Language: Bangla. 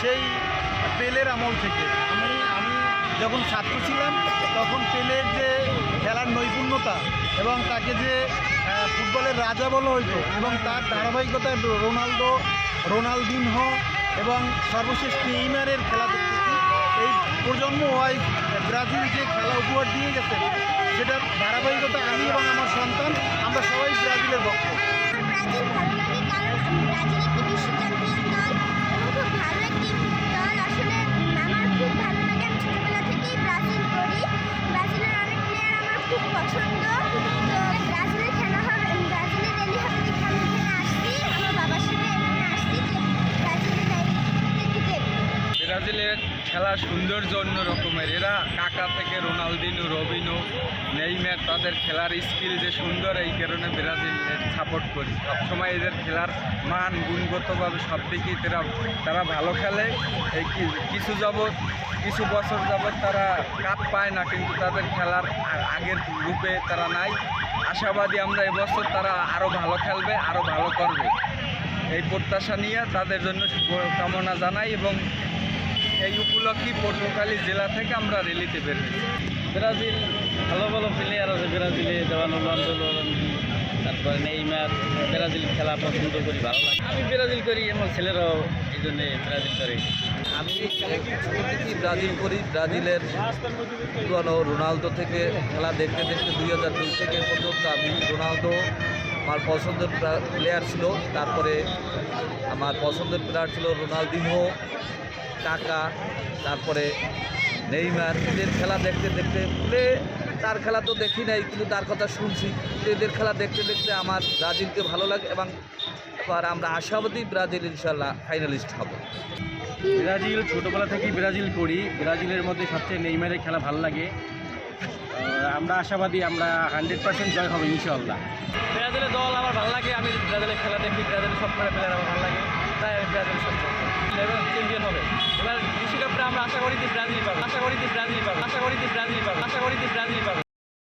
সেই পেলের আমল থেকে। আমি যখন ছাত্র ছিলাম তখন পেলের যে খেলার নৈপুণ্যতা এবং তাকে যে ফুটবলের রাজা বলা হইতো এবং তার ধারাবাহিকতায় রোনালদিনহো এবং সর্বশেষ নেইমারের খেলা দেখতেছি। এই প্রজন্ম ওয়াইজ ব্রাজিল যে খেলা উপহার দিয়ে গেছে সেটার ধারাবাহিকতা আমি এবং আমার সন্তান আমরা সবাই ব্রাজিলের ভক্ত। ব্রাজিল ভালো লাগে কারণ ব্রাজিল একটি বিশ্ব চ্যাম্পিয়ন দল এবং খুব ভালো একটি দল। আসলে আমার খুব ভালো লাগে, আমি ছোটবেলা থেকেই ব্রাজিল করি। ব্রাজিলের অনেক প্লেয়ার আমার খুব পছন্দ। তো ব্রাজিলের খেলা হবে, ব্রাজিলের র্যালি হবে দেখে আমি এখানে আসছি, আমার বাবার সাথে এখানে আসছি যে ব্রাজিলের র্যালি দেখতে। ব্রাজিলের খেলা সৌন্দর্য অন্য রকমের। এরা কাকা থেকে রোনালদিনো, রবিনো, নেইমার, তাদের খেলার স্কিল যে সুন্দর, এই কারণে ব্রাজিল সাপোর্ট করি। সবসময় এদের খেলার মান গুণগতভাবে সব দিকেই তারা ভালো খেলে। এই কিছু বছর যাবৎ তারা কাপ পায় না, কিন্তু তাদের খেলার আগের রূপে তারা নাই। আশাবাদী আমরা এবছর তারা আরও ভালো খেলবে, আরও ভালো করবে, এই প্রত্যাশা নিয়ে তাদের জন্য শুভকামনা জানাই। এবং এই উপলক্ষে পটুয়াখালী জেলা থেকে আমরা র্যালিতে বেরোই। ব্রাজিল ভালো ভালো প্লেয়ার আছে, ব্রাজিলে রোনালদো, তারপরে নেইমার। ব্রাজিল খেলা পছন্দ করি, ভালো লাগে। আমি ব্রাজিল করি, আমার ছেলেরাও এই জন্যে ব্রাজিল করে। আমি দেখি ব্রাজিল করি। ব্রাজিলের পুরনো রোনালদো থেকে খেলা দেখতে দেখতে 2002 থেকে পর্যন্ত আমি রোনালদো আমার পছন্দের প্লেয়ার ছিল। তারপরে আমার পছন্দের প্লেয়ার ছিল রোনালদিনহো, কাকা, তারপরে নেইমার। এদের খেলা দেখতে দেখতে তার খেলা তো দেখি নাই, কিন্তু তার কথা শুনছি। এদের খেলা দেখতে দেখতে আমার ব্রাজিলকে ভালো লাগে এবং এবার আমরা আশাবাদী ব্রাজিল ইনশাল্লাহ ফাইনালিস্ট হবে। ব্রাজিল ছোটোবেলা থেকেই ব্রাজিল করি। ব্রাজিলের মধ্যে সবচেয়ে নেইমারের খেলা ভালো লাগে। আমরা আশাবাদী আমরা 100% জয় হবে ইনশাল্লাহ। ব্রাজিলের দল আমার ভালো লাগে, আমি ব্রাজিলের খেলা দেখি, ব্রাজিলের সব কটা প্লেয়ার আমার ভালো লাগে, তাই আমি ব্রাজিল চ্যাম্পিয়ন হবে। এবার বিশ্বকাপটা আমরা আশা করি ব্রাজিল পাবে।